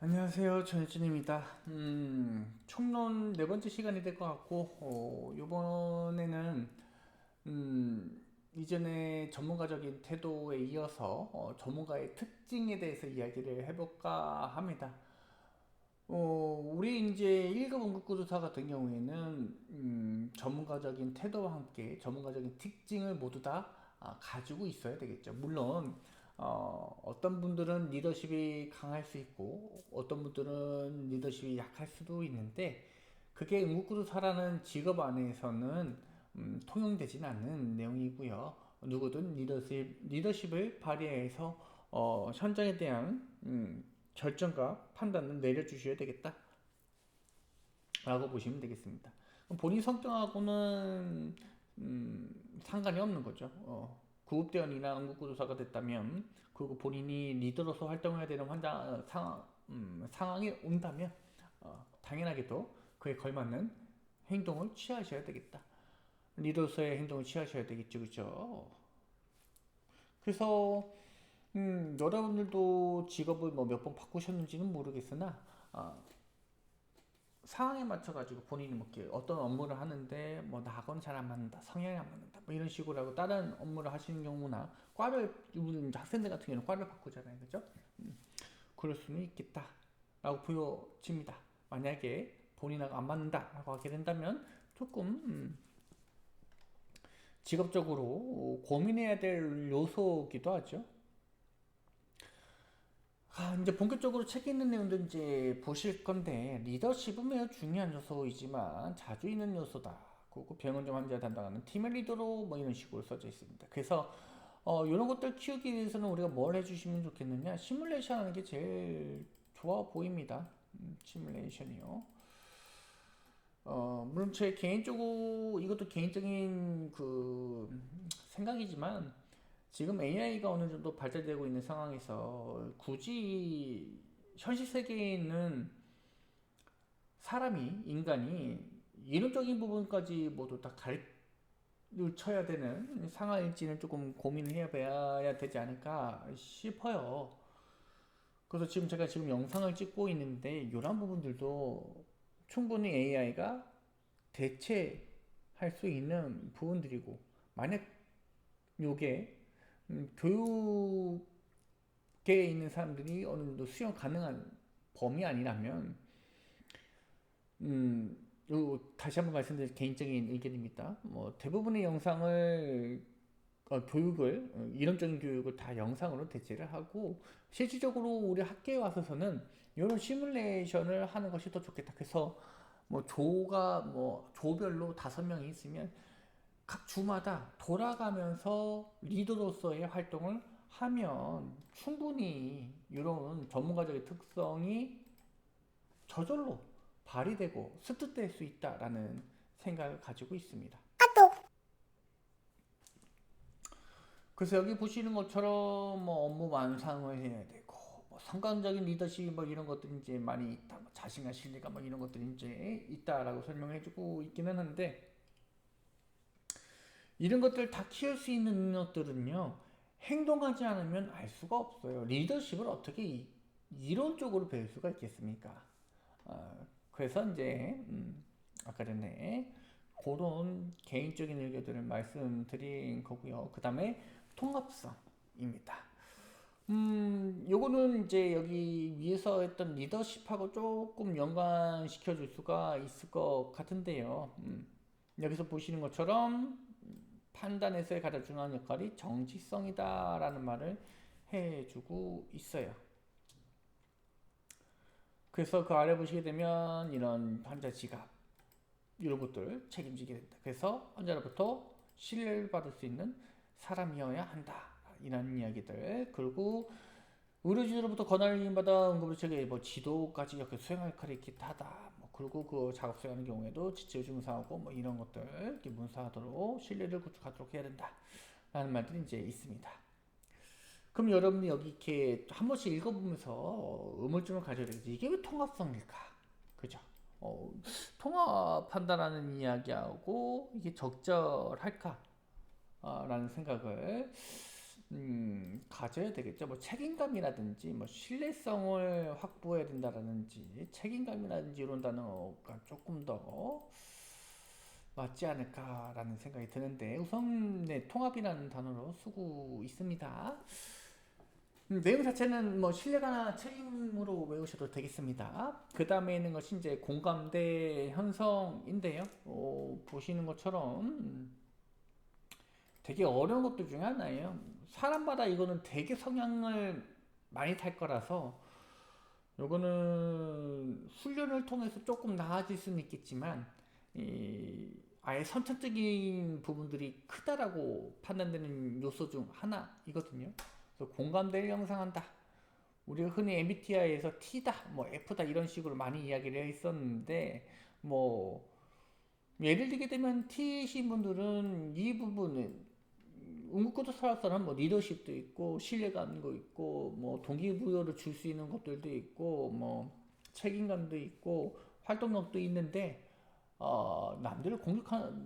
안녕하세요. 전혜진입니다. 총론 네 번째 시간이 될 것 같고, 이번에는 이전에 전문가적인 태도에 이어서 전문가의 특징에 대해서 이야기를 해볼까 합니다. 우리 이제 1급 응급구조사 같은 경우에는 전문가적인 태도와 함께 전문가적인 특징을 모두 다 가지고 있어야 되겠죠. 물론 어떤 분들은 리더십이 강할 수 있고 어떤 분들은 리더십이 약할 수도 있는데 그게 응급구조사라는 직업 안에서는 통용되지는 않는 내용이고요. 누구든 리더십을 발휘해서 현장에 대한 결정과 판단을 내려주셔야 되겠다 라고 보시면 되겠습니다. 본인 성격하고는 상관이 없는 거죠. 구급대원이나 응급구조사가 됐다면 그리고 본인이 리더로서 활동해야 되는 상황이 온다면 당연하게도 그에 걸맞는 행동을 취하셔야 되겠다. 리더로서의 행동을 취하셔야 되겠죠, 그죠? 그래서 여러분들도 직업을 뭐 몇 번 바꾸셨는지는 모르겠으나 상황에 맞춰가지고 본인이 뭐 이렇게 어떤 업무를 하는데 뭐 나하고는 잘 안 맞는다, 성향이 안 맞는다, 뭐 이런 식으로 하고 다른 업무를 하시는 경우나 과를 우리 학생들 같은 경우는 과를 바꾸잖아요, 그죠? 그럴 수는 있겠다라고 보여집니다. 만약에 본인하고 안 맞는다라고 하게 된다면 조금 직업적으로 고민해야 될 요소기도 하죠. 이제 본격적으로 책에 있는 내용들 이제 보실 건데 리더십은 매우 중요한 요소이지만 자주 있는 요소다. 그리고 병원적 환자 담당하는 팀의 리더로 뭐 이런 식으로 써져 있습니다. 그래서 이런 것들 키우기 위해서는 우리가 뭘 해주시면 좋겠느냐? 시뮬레이션 하는 게 제일 좋아 보입니다. 시뮬레이션이요. 물론 제 개인적으로 이것도 개인적인 그 생각이지만 지금 AI가 어느 정도 발달되고 있는 상황에서 굳이 현실 세계에 있는 사람이 인간이 이론적인 부분까지 모두 다 가르쳐야 되는 상황일지는 조금 고민을 해봐야 되지 않을까 싶어요. 그래서 지금 제가 지금 영상을 찍고 있는데 이런 부분들도 충분히 AI가 대체할 수 있는 부분들이고 만약 요게 교육계에 있는 사람들이 어느 정도 수용 가능한 범위 아니라면 다시 한번 말씀드릴 개인적인 의견입니다. 뭐 대부분의 영상을 교육을 이론적인 교육을 다 영상으로 대체를 하고 실질적으로 우리 학교에 와서서는 이런 시뮬레이션을 하는 것이 더 좋겠다. 그래서 뭐 조가 뭐 조별로 5명이 있으면 각 주마다 돌아가면서 리더로서의 활동을 하면 충분히 이런 전문가적인 특성이 저절로 발휘되고 습득될 수 있다라는 생각을 가지고 있습니다. 그래서 여기 보시는 것처럼 뭐 업무 완성을 해야 되고 뭐 성과적인 리더십 뭐 이런 것들이 이제 많이 있다. 뭐 자신감, 신뢰감 뭐 이런 것들이 이제 있다라고 설명해주고 있기는 한데 이런 것들 다 키울 수 있는 능력들은요 행동하지 않으면 알 수가 없어요. 리더십을 어떻게 이론적으로 배울 수가 있겠습니까? 그래서 이제 아까 전에 그런 개인적인 의견들을 말씀드린 거고요. 그 다음에 통합성입니다. 요거는 이제 여기 위에서 했던 리더십하고 조금 연관시켜 줄 수가 있을 것 같은데요. 여기서 보시는 것처럼 판단에서의 가장 중요한 역할이 정직성이다라는 말을 해주고 있어요. 그래서 그 아래 보시게 되면 이런 환자 지갑 이런 것들 책임지게 된다. 그래서 환자로부터 신뢰를 받을 수 있는 사람이어야 한다. 이런 이야기들. 그리고 의료진으로부터 권한을 받아 응급의료체계 뭐 지도까지 이렇게 수행할 역할이 있긴 하다. 뭐 그리고 그 작업 수행하는 경우에도 지체 증사하고 뭐 이런 것들 이렇게 문서하도록 신뢰를 구축하도록 해야 된다. 라는 말들이 이제 있습니다. 그럼 여러분이 여기 이렇게 한 번씩 읽어보면서 의문점을 가져야 되겠지. 이게 왜 통합성일까? 그죠? 통합한다라는 이야기하고 이게 적절할까? 라는 생각을 가져야 되겠죠. 뭐 책임감이라든지 뭐 신뢰성을 확보해야 된다라든지 책임감이라든지 이런 단어가 조금 더 맞지 않을까라는 생각이 드는데 우선 네, 통합이라는 단어로 쓰고 있습니다. 내용 자체는 뭐 신뢰가나 책임으로 외우셔도 되겠습니다. 그 다음에 있는 것이 이제 공감대 형성인데요. 보시는 것처럼 되게 어려운 것들 중에 하나예요. 사람마다 이거는 되게 성향을 많이 탈 거라서 요거는 훈련을 통해서 조금 나아질 수는 있겠지만 아예 선천적인 부분들이 크다라고 판단되는 요소 중 하나이거든요. 그래서 공감대를 형성한다. 우리가 흔히 MBTI에서 T다, 뭐 F다 이런 식으로 많이 이야기를 해 있었는데 뭐 예를 들게 되면 T이신 분들은 이 부분은 응급구조사로서는 뭐 리더십도 있고 신뢰감도 있고 뭐 동기부여를 줄 수 있는 것들도 있고 뭐 책임감도 있고 활동력도 있는데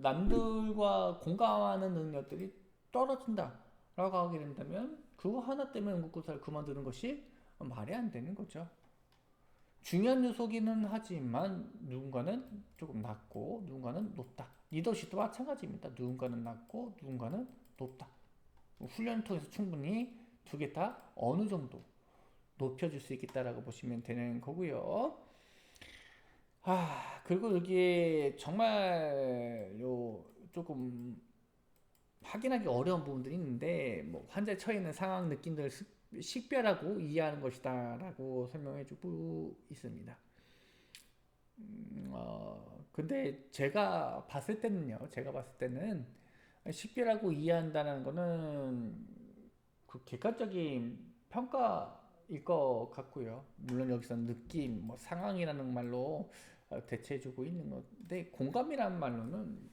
남들과 공감하는 능력들이 떨어진다라고 하게 된다면 그거 하나 때문에 응급구조사를 그만두는 것이 말이 안 되는 거죠. 중요한 요소기는 하지만 누군가는 조금 낮고 누군가는 높다. 리더십도 마찬가지입니다. 누군가는 낮고 누군가는 높다. 훈련을 통해서 충분히 두 개 다 어느 정도 높여줄 수 있겠다라고 보시면 되는 거고요. 그리고 여기에 정말 조금 확인하기 어려운 부분들이 있는데 뭐 환자에 처해 있는 상황 느낌들을 식별하고 이해하는 것이다라고 설명해주고 있습니다. 근데 제가 봤을 때는 식별하고 이해한다는 거는 그 객관적인 평가일 것 같고요. 물론 여기서 느낌, 뭐 상황이라는 말로 대체해주고 있는 건데 공감이라는 말로는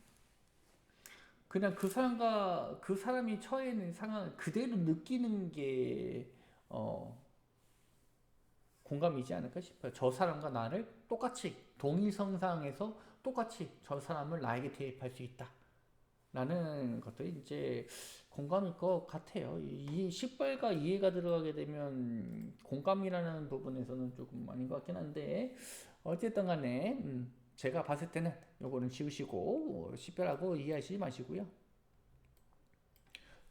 그냥 그 사람이 처해 있는 상황을 그대로 느끼는 게 어, 공감이지 않을까 싶어요. 저 사람과 나를 똑같이 동일성상에서 똑같이 저 사람을 나에게 대입할 수 있다. 라는 것들이 이제 공감일 것 같아요. 이 식발과 이해가 들어가게 되면 공감이라는 부분에서는 조금 아닌 것 같긴 한데 어쨌든 간에 제가 봤을 때는 요거는 지우시고 식별하고 이해하시지 마시고요.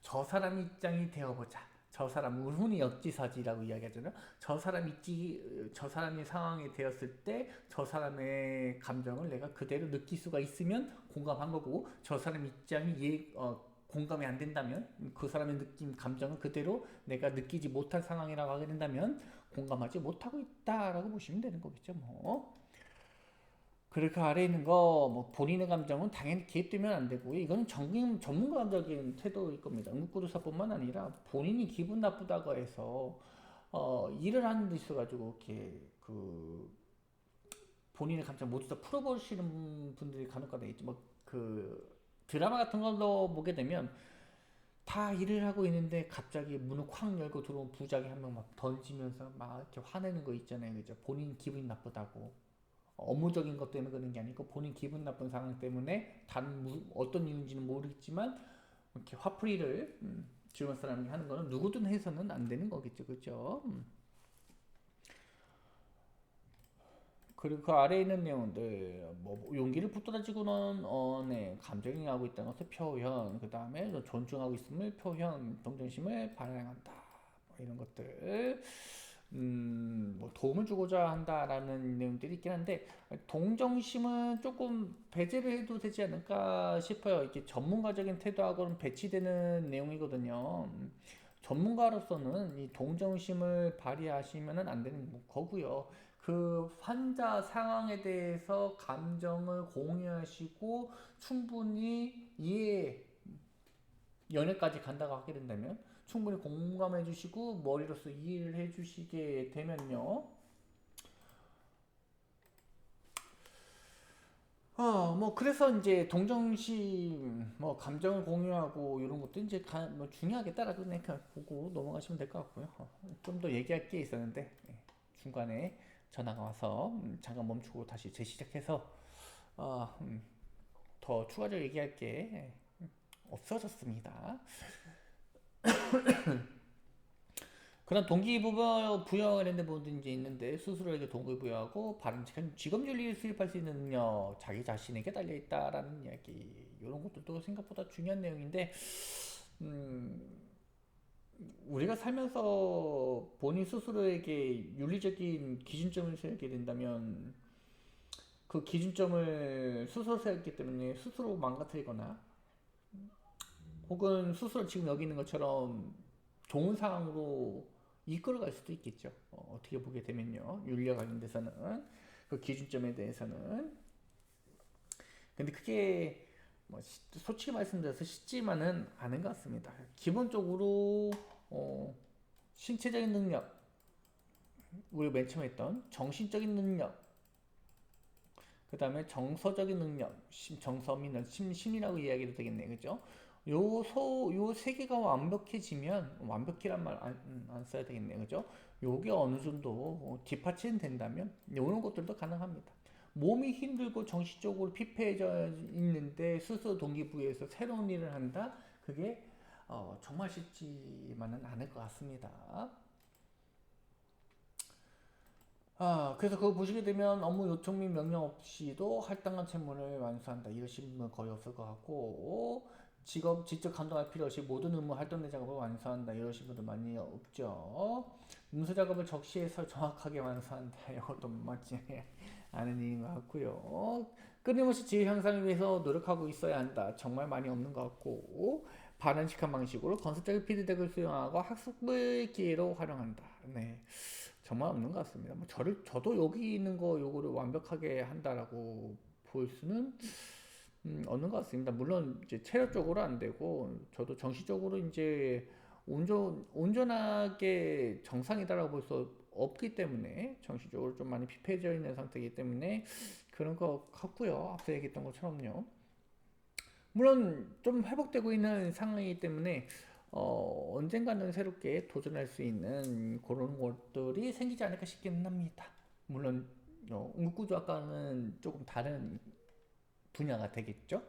저 사람 입장이 되어보자. 저 사람 흔히 역지사지라고 이야기하잖아요. 저 사람이 상황이 되었을 때 저 사람의 감정을 내가 그대로 느낄 수가 있으면 공감한 거고 저 사람 입장이 공감이 안 된다면 그 사람의 느낌 감정을 그대로 내가 느끼지 못한 상황이라고 하게 된다면 공감하지 못하고 있다라고 보시면 되는 거겠죠. 뭐. 그리고 그 아래에 있는 거, 뭐, 본인의 감정은 당연히 개입되면 안 되고요. 이거는 전문가적인 태도일 겁니다. 응급구조사뿐만 아니라 본인이 기분 나쁘다고 해서, 일을 하는 데 있어가지고, 이렇게, 본인의 감정 모두 다 풀어버리시는 분들이 간혹가다 있죠. 뭐, 드라마 같은 걸로 보게 되면, 다 일을 하고 있는데 갑자기 문을 콱 열고 들어온 부장이 한 명 막 던지면서 막 이렇게 화내는 거 있잖아요. 그죠? 본인 기분이 나쁘다고. 업무적인 것 때문에 그런 게 아니고 본인 기분 나쁜 상황 때문에 다른 어떤 이유인지는 모르겠지만 이렇게 화풀이를 주변 사람이 하는 거는 누구든 해서는 안 되는 거겠죠, 그렇죠? 그리고 그 아래에 있는 내용들 뭐 용기를 붙들어지고는 네, 감정이 하고 있다는 것을 표현 그 다음에 존중하고 있음을 표현 동정심을 발현한다 뭐 이런 것들 뭐 도움을 주고자 한다라는 내용들이 있긴 한데 동정심은 조금 배제를 해도 되지 않을까 싶어요. 이게 전문가적인 태도하고는 배치되는 내용이거든요. 전문가로서는 이 동정심을 발휘하시면 안 되는 거고요. 그 환자 상황에 대해서 감정을 공유하시고 충분히 연애까지 간다고 하게 된다면 충분히 공감해 주시고 머리로서 이해를 해 주시게 되면요. 뭐 그래서 이제 동정심, 뭐 감정을 공유하고 이런 것도 이제 뭐 중요하겠다라고 그냥 보고 넘어가시면 될 것 같고요. 좀 더 얘기할 게 있었는데 중간에 전화가 와서 잠깐 멈추고 다시 재시작해서 어, 더 추가적으로 얘기할 게 없어졌습니다. 그런 동기부여 관련된 부분도 이제 있는데 스스로에게 동기부여하고 바람직한 직업윤리를 수립할 수 있는 능력, 자기 자신에게 달려 있다라는 이야기 이런 것들도 생각보다 중요한 내용인데 음, 우리가 살면서 본인 스스로에게 윤리적인 기준점을 세우게 된다면 그 기준점을 스스로 세웠기 때문에 스스로 망가뜨리거나 혹은 스스로 지금 여기 있는 것처럼 좋은 상황으로 이끌어갈 수도 있겠죠. 떻게 보게 되면요. 윤리와 관련돼서는 그 기준점에 대해서는 근데 그게 뭐 솔직히 말씀드려서 쉽지만은 않은 것 같습니다. 기본적으로 어, 신체적인 능력, 우리 맨 처음에 했던 정신적인 능력, 그 다음에 정서적인 능력, 정서민은 심리라고 이야기도 되겠네, 그죠? 요 세 개가 완벽해지면, 완벽히란 말 안 써야 되겠네, 그죠? 요게 어느 정도 뒷받침 된다면, 요런 것들도 가능합니다. 몸이 힘들고 정신적으로 피폐해져 있는데 스스로 동기부여해서 새로운 일을 한다? 그게 정말 쉽지만은 않을 것 같습니다. 그래서 그거 보시게 되면 업무 요청 및 명령 없이도 할당한 책무를 완수한다. 이러신 분은 거의 없을 것 같고, 직업, 직접 감독할 필요 없이 모든 의무 활동 내 작업을 완수한다. 이러신 분들 많이 없죠. 문서 작업을 적시해서 정확하게 완수한다. 이것도 맞지 않은 일인 것 같고요. 끊임없이 지혜 향상을 위해서 노력하고 있어야 한다. 정말 많이 없는 것 같고, 반원칙한 방식으로 건설적인 피드백을 수용하고 학습의 기회로 활용한다. 네. 정말 없는 것 같습니다. 뭐 저도 여기 있는 거 요거를 완벽하게 한다라고 볼 수는 없는 것 같습니다. 물론 이제 체력적으로 안 되고 저도 정신적으로 이제 온전하게 정상이다라고 볼 수 없기 때문에 정신적으로 좀 많이 피폐해져 있는 상태이기 때문에 그런 것 같고요. 앞서 얘기했던 것처럼요. 물론 좀 회복되고 있는 상황이기 때문에 언젠가는 새롭게 도전할 수 있는 그런 것들이 생기지 않을까 싶기는 합니다. 물론 응급구조학과는 조금 다른 분야가 되겠죠.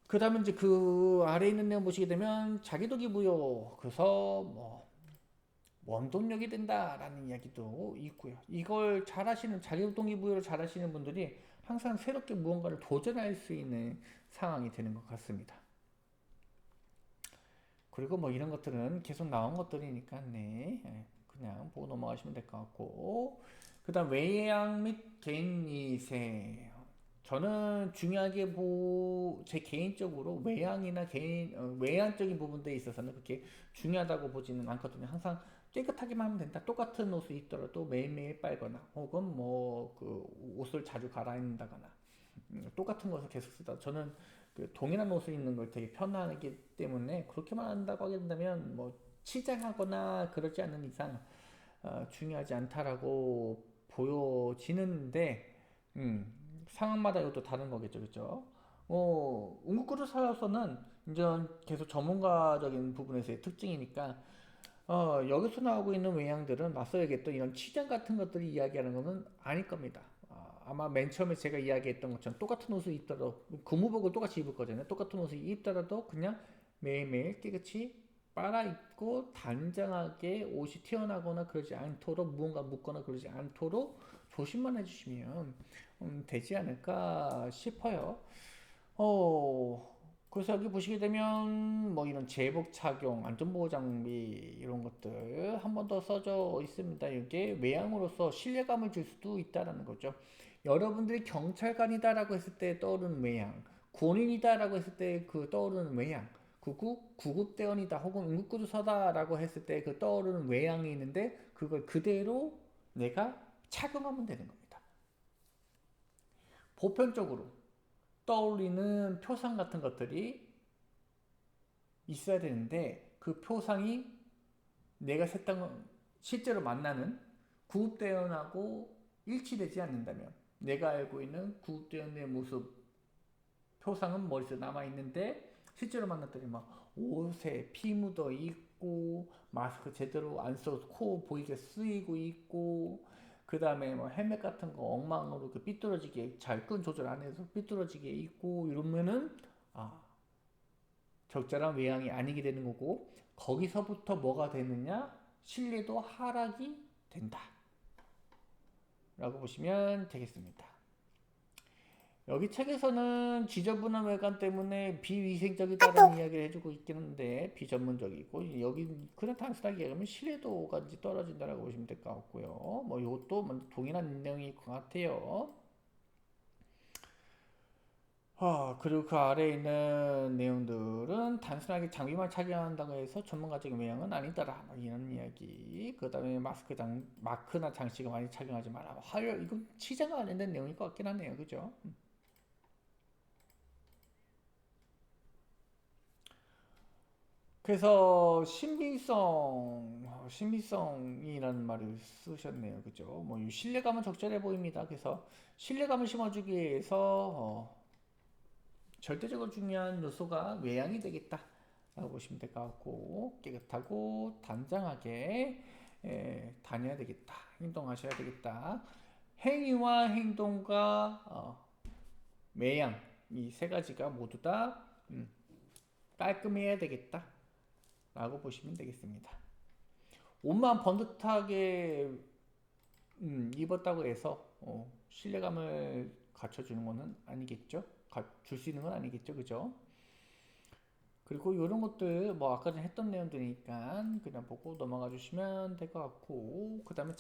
그 다음에 이제 그 아래에 있는 내용 보시게 되면 자기동기부여 그래서 뭐 원동력이 된다라는 이야기도 있고요. 이걸 잘하시는 자기동기부여를 잘하시는 분들이 항상 새롭게 무언가를 도전할 수 있는 상황이 되는 것 같습니다. 그리고 뭐 이런 것들은 계속 나온 것들이니까 네 그냥 보고 넘어가시면 될 것 같고 그 다음 외양 및 개인이세 저는 중요하게 제 개인적으로 외양이나 외양적인 부분들에 있어서는 그렇게 중요하다고 보지는 않거든요. 항상 깨끗하게만 하면 된다. 똑같은 옷을 입더라도 매일매일 빨거나 혹은 뭐 그 옷을 자주 갈아입는다거나 똑같은 것을 계속 쓰다. 저는 그 동일한 옷을 입는 걸 되게 편하기 때문에 그렇게만 한다고 하게 된다면 뭐 치장하거나 그러지 않는 이상 중요하지 않다라고 보여지는데 상황마다 이것도 다른 거겠죠, 그렇죠? 응급구조 살아서는 이제 계속 전문가적인 부분에서의 특징이니까 여기서 나오고 있는 외양들은 맞서 얘기했던 이런 치장 같은 것들이 이야기하는 것은 아닐 겁니다. 아마 맨 처음에 제가 이야기했던 것처럼 똑같은 옷을 입더라도 근무복을 똑같이 입을 거잖아요. 똑같은 옷을 입더라도 그냥 매일매일 깨끗이 빨아입고 단정하게 옷이 튀어나거나 그러지 않도록 무언가 묻거나 그러지 않도록 조심만 해주시면 되지 않을까 싶어요. 어, 그래서 여기 보시게 되면 뭐 이런 제복 착용, 안전보호 장비 이런 것들 한 번 더 써져 있습니다. 이게 외양으로서 신뢰감을 줄 수도 있다라는 거죠. 여러분들이 경찰관이다라고 했을 때 떠오르는 외양, 군인이다라고 했을 때 그 떠오르는 외양, 구급대원이다 혹은 응급구조사다라고 했을 때 그 떠오르는 외양이 있는데 그걸 그대로 내가 착용하면 되는 겁니다. 보편적으로 떠올리는 표상 같은 것들이 있어야 되는데 그 표상이 내가 실제로 만나는 구급대원하고 일치되지 않는다면 내가 알고 있는 구급대원의 모습 표상은 머릿속에 남아있는데 실제로 만났더니 막 옷에 피 묻어 있고 마스크 제대로 안 써서 코 보이게 쓰이고 있고 그 다음에 뭐 헬멧 같은 거 엉망으로 그 삐뚤어지게 잘 끈 조절 안 해서 삐뚤어지게 있고 이러면은 아 적절한 외양이 아니게 되는 거고, 거기서부터 뭐가 되느냐? 신뢰도 하락이 된다 라고 보시면 되겠습니다. 여기 책에서는 지저분한 외관 때문에 비위생적이다라는 이야기를 해주고 있긴 한데 비전문적이고, 여기 그냥 단순하게 얘기하면 신뢰도가 이제 떨어진다라고 보시면 될 것 같고요. 뭐 이것도 동일한 내용일 것 같아요. 그리고 그 아래에 있는 내용들은 단순하게 장비만 착용한다고 해서 전문가적인 외양은 아니더라, 이런 이야기. 그 다음에 마크나 장식을 많이 착용하지 마라. 이건 취재가 안 된 내용일 것 같긴 하네요. 그죠? 그래서 신비성이라는 말을 쓰셨네요. 그죠? 뭐 신뢰감은 적절해 보입니다. 그래서 신뢰감을 심어주기 위해서 절대적으로 중요한 요소가 외양이 되겠다 라고 보시면 될 것 같고, 깨끗하고 단정하게 다녀야 되겠다, 행동하셔야 되겠다. 행위와 행동과 외양, 이 세 가지가 모두 다 깔끔해야 되겠다 라고 보시면 되겠습니다. 옷만 번듯하게 입었다고 해서 신뢰감을 갖춰주는 것은 아니겠죠. 줄 수 있는 건 아니겠죠. 그죠? 그리고 이런 것들 뭐 아까 전에 했던 내용들이니까 그냥 보고 넘어가 주시면 될 것 같고, 그 다음에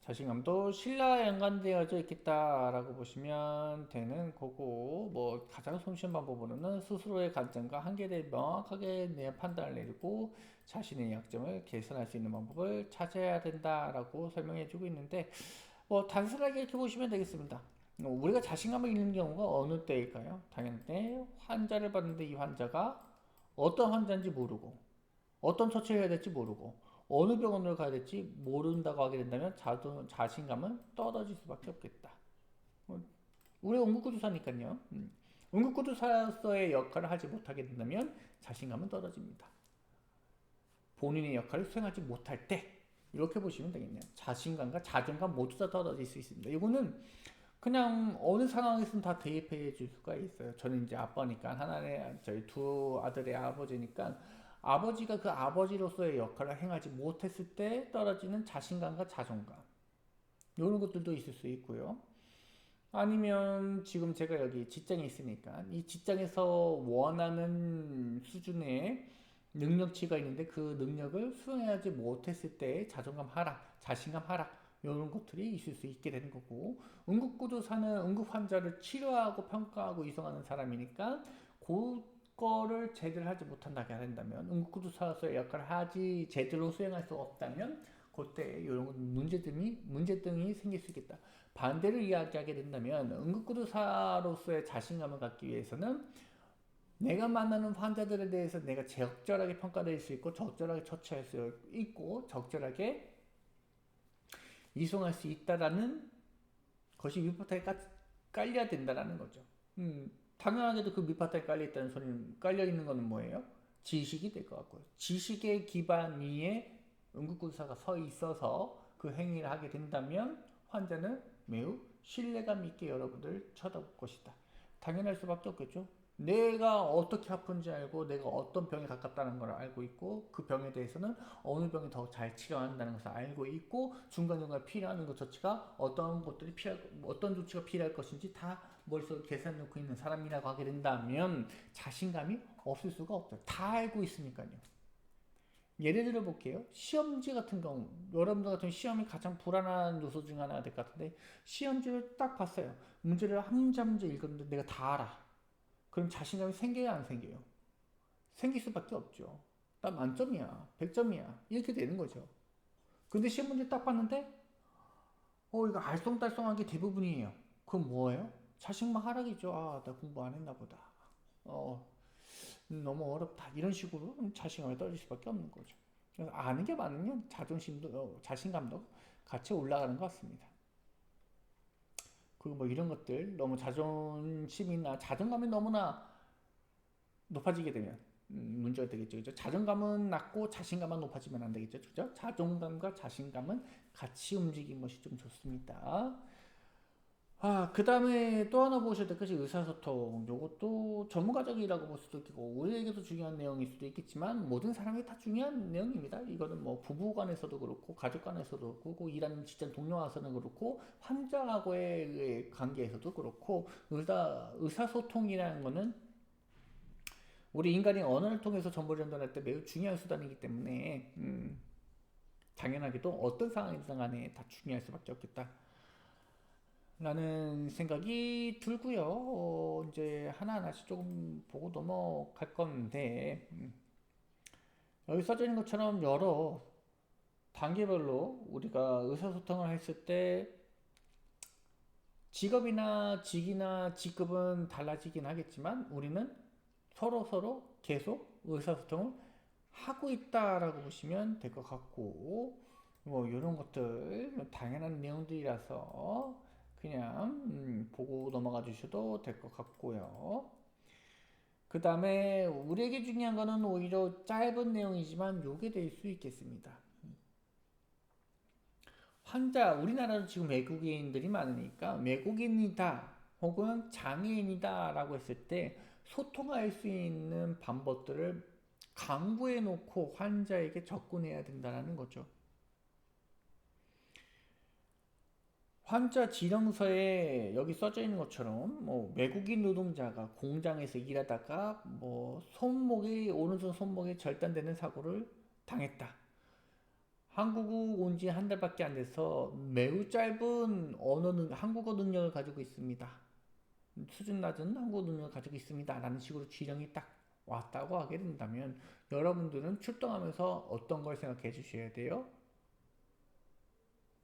자신감도 신뢰와 연관되어져 있겠다라고 보시면 되는 거고, 뭐 가장 손쉬운 방법으로는 스스로의 관점과 한계를 명확하게 판단을 내리고 자신의 약점을 개선할 수 있는 방법을 찾아야 된다라고 설명해 주고 있는데, 뭐 단순하게 이렇게 보시면 되겠습니다. 우리가 자신감을 잃는 경우가 어느 때일까요? 당연히 환자를 봤는데 이 환자가 어떤 환자인지 모르고 어떤 처치를 해야 될지 모르고 어느 병원으로 가야 될지 모른다고 하게 된다면 자신감은 떨어질 수밖에 없겠다. 우리가 응급구조사니까요. 응급구조사로서의 역할을 하지 못하게 된다면 자신감은 떨어집니다. 본인의 역할을 수행하지 못할 때 이렇게 보시면 되겠네요. 자신감과 자존감 모두 다 떨어질 수 있습니다. 이거는 그냥 어느 상황에서는 다 대입해 줄 수가 있어요. 저는 이제 아빠니까, 저희 두 아들의 아버지니까, 아버지가 그 아버지로서의 역할을 행하지 못했을 때 떨어지는 자신감과 자존감, 이런 것들도 있을 수 있고요. 아니면 지금 제가 여기 직장에 있으니까 이 직장에서 원하는 수준의 능력치가 있는데 그 능력을 수행하지 못했을 때 자존감 하락, 자신감 하락, 이런 것들이 있을 수 있게 되는 거고, 응급구조사는 응급 환자를 치료하고 평가하고 이송하는 사람이니까 그거를 제대로 하지 못한다고 한다면, 응급구조사로서의 역할을 하지 제대로 수행할 수 없다면 그때 이런 문제등이 생길 수 있겠다. 반대로 이야기하게 된다면 응급구조사로서의 자신감을 갖기 위해서는 내가 만나는 환자들에 대해서 내가 적절하게 평가될 수 있고 적절하게 처치할 수 있고 적절하게 이송할 수 있다라는 것이 밑바탕에 깔려야 된다라는 거죠. 당연하게도 그 밑바탕에 깔려있다는 소리는, 깔려있는 거는 뭐예요? 지식이 될 것 같고요. 지식의 기반 위에 응급구조사가 서 있어서 그 행위를 하게 된다면 환자는 매우 신뢰감 있게 여러분들 쳐다볼 것이다. 당연할 수밖에 없겠죠. 내가 어떻게 아픈지 알고 내가 어떤 병에 가깝다는 걸 알고 있고, 그 병에 대해서는 어느 병이 더 잘 치료한다는 것을 알고 있고, 중간중간 필요한 것 조치가 어떤 조치가 필요할 것인지 다 머릿속에 계산해 놓고 있는 사람이라고 하게 된다면 자신감이 없을 수가 없어요. 다 알고 있으니까요. 예를 들어 볼게요. 시험지 같은 경우, 여러분들 같은 시험이 가장 불안한 요소 중 하나가 될 것 같은데, 시험지를 딱 봤어요. 문제를 한 문제 한 문제 읽었는데 내가 다 알아. 그럼 자신감이 생겨요, 안 생겨요? 생길 수밖에 없죠. 나 만점이야, 100점이야, 이렇게 되는 거죠. 근데 시험 문제 딱 봤는데 이거 알쏭달쏭한 게 대부분이에요. 그럼 뭐예요? 자신감 하락이죠. 나 공부 안 했나 보다. 너무 어렵다, 이런 식으로 자신감이 떨어질 수밖에 없는 거죠. 그래서 아는 게 많으면 자신감도 같이 올라가는 것 같습니다. 그리고 뭐 이런 것들, 너무 자존감이 너무나 높아지게 되면 문제가 되겠죠. 그죠? 자존감은 낮고 자신감만 높아지면 안 되겠죠. 그죠? 자존감과 자신감은 같이 움직이는 것이 좀 좋습니다. 그 다음에 또 하나 보셔야 될 것이 의사소통. 요것도 전문가적이라고 볼 수도 있고, 우리에게도 중요한 내용일 수도 있겠지만, 모든 사람에게 다 중요한 내용입니다. 이거는 뭐 부부 간에서도 그렇고, 가족 간에서도 그렇고, 일하는 직장 동료와서는 그렇고, 환자하고의 관계에서도 그렇고, 의사소통이라는 거는 우리 인간이 언어를 통해서 정보를 전달할 때 매우 중요한 수단이기 때문에, 당연하게도 어떤 상황이든 간에 다 중요할 수밖에 없겠다. 라는 생각이 들고요. 이제 하나하나씩 조금 보고 넘어갈 건데, 여기 써져 있는 것처럼 여러 단계별로 우리가 의사소통을 했을 때 직업이나 직이나 직급은 달라지긴 하겠지만 우리는 서로 계속 의사소통을 하고 있다라고 보시면 될 것 같고, 뭐 이런 것들 당연한 내용들이라서 그냥 보고 넘어가 주셔도 될 것 같고요. 그 다음에 우리에게 중요한 거는 오히려 짧은 내용이지만 요게 될 수 있겠습니다. 우리나라는 지금 외국인들이 많으니까 외국인이다 혹은 장애인이다 라고 했을 때 소통할 수 있는 방법들을 강구해 놓고 환자에게 접근해야 된다는 거죠. 환자 지령서에 여기 써져 있는 것처럼 뭐 외국인 노동자가 공장에서 일하다가 뭐 오른손 손목에 절단되는 사고를 당했다. 한국 온 지 한 달밖에 안 돼서 매우 짧은 한국어 능력을 가지고 있습니다. 수준 낮은 한국어 능력을 가지고 있습니다. 라는 식으로 지령이 딱 왔다고 하게 된다면 여러분들은 출동하면서 어떤 걸 생각해 주셔야 돼요?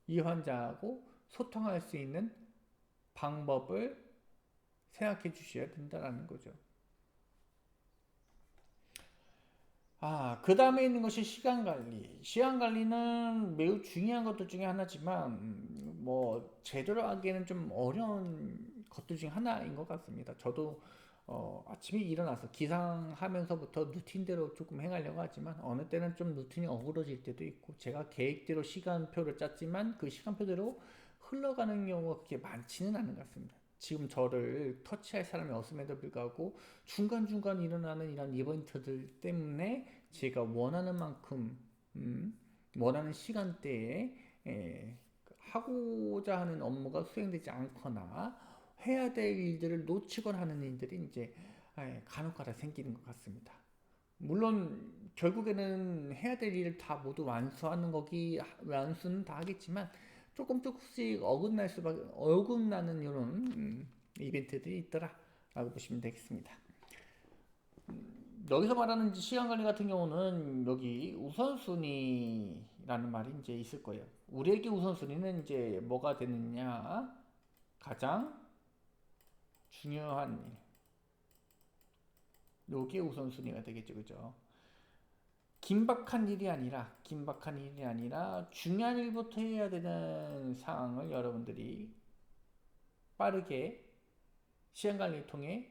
이 환자하고 소통할 수 있는 방법을 생각해 주셔야 된다는 거죠. 그 다음에 있는 것이 시간 관리. 시간 관리는 매우 중요한 것들 중에 하나지만, 뭐, 제대로 하기에는 좀 어려운 것들 중에 하나인 것 같습니다. 저도, 아침에 일어나서 기상하면서부터 루틴대로 조금 행하려고 하지만, 어느 때는 좀 루틴이 어그러질 때도 있고, 제가 계획대로 시간표를 짰지만, 그 시간표대로 흘러가는 경우가 그렇게 많지는 않은 것 같습니다. 지금 저를 터치할 사람이 없음에도 불구하고 중간중간 일어나는 이런 이벤트들 때문에 제가 원하는 만큼 원하는 시간대에 하고자 하는 업무가 수행되지 않거나 해야 될 일들을 놓치거나 하는 일들이 이제 간혹가다 생기는 것 같습니다. 물론 결국에는 해야 될 일을 다 모두 완수는 다 하겠지만 조금씩 어긋나는 이런 이벤트들이 있더라라고 보시면 되겠습니다. 여기서 말하는 시간 관리 같은 경우는 여기 우선순위라는 말이 이제 있을 거예요. 우리에게 우선순위는 이제 뭐가 되느냐? 가장 중요한 일. 요게 우선순위가 되겠죠, 그죠? 긴박한 일이 아니라 중요한 일부터 해야 되는 상황을 여러분들이 빠르게 시간 관리를 통해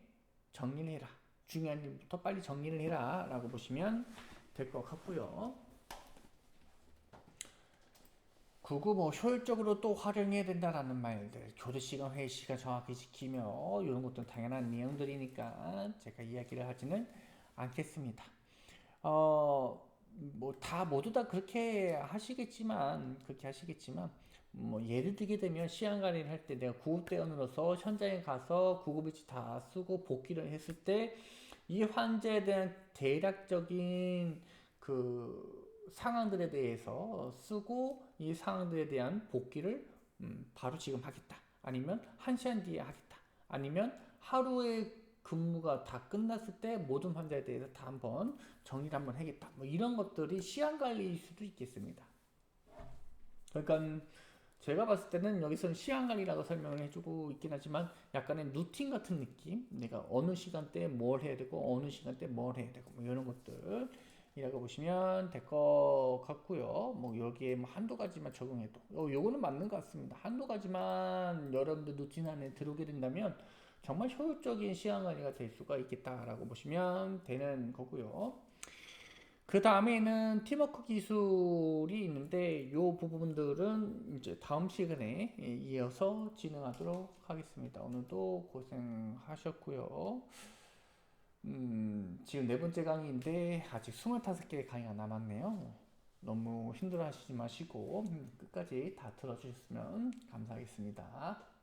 정리를 해라. 중요한 일부터 빨리 정리를 해라 라고 보시면 될 것 같고요. 그리고 뭐 효율적으로 또 활용해야 된다라는 말들, 교대 시간, 회의 시간 정확히 지키며 이런 것도 당연한 내용들이니까 제가 이야기를 하지는 않겠습니다. 뭐 다 모두 다 그렇게 하시겠지만 뭐 예를 들게 되면 시간 관리를 할 때 내가 구급대원으로서 현장에 가서 구급일지 다 쓰고 복귀를 했을 때 이 환자에 대한 대략적인 그 상황들에 대해서 쓰고 이 상황들에 대한 복귀를 바로 지금 하겠다. 아니면 1시간 뒤에 하겠다. 아니면 하루의 근무가 다 끝났을 때 모든 환자에 대해서 다 한번 정리를 한번 하겠다. 뭐 이런 것들이 시간 관리일 수도 있겠습니다. 그러니까 제가 봤을 때는 여기서는 시간 관리라고 설명을 해주고 있긴 하지만 약간의 루틴 같은 느낌, 내가 어느 시간대에 뭘 해야 되고 어느 시간대에 뭘 해야 되고 뭐 이런 것들이라고 보시면 될 것 같고요. 뭐 여기에 뭐 한두 가지만 적용해도 요거는 맞는 것 같습니다. 한두 가지만 여러분들 루틴 안에 들어오게 된다면 정말 효율적인 시간 관리가 될 수가 있겠다라고 보시면 되는 거고요. 그 다음에는 팀워크 기술이 있는데 이 부분들은 이제 다음 시간에 이어서 진행하도록 하겠습니다. 오늘도 고생하셨고요. 지금 네 번째 강의인데 아직 25개의 강의가 남았네요. 너무 힘들어 하시지 마시고 끝까지 다 들어주셨으면 감사하겠습니다.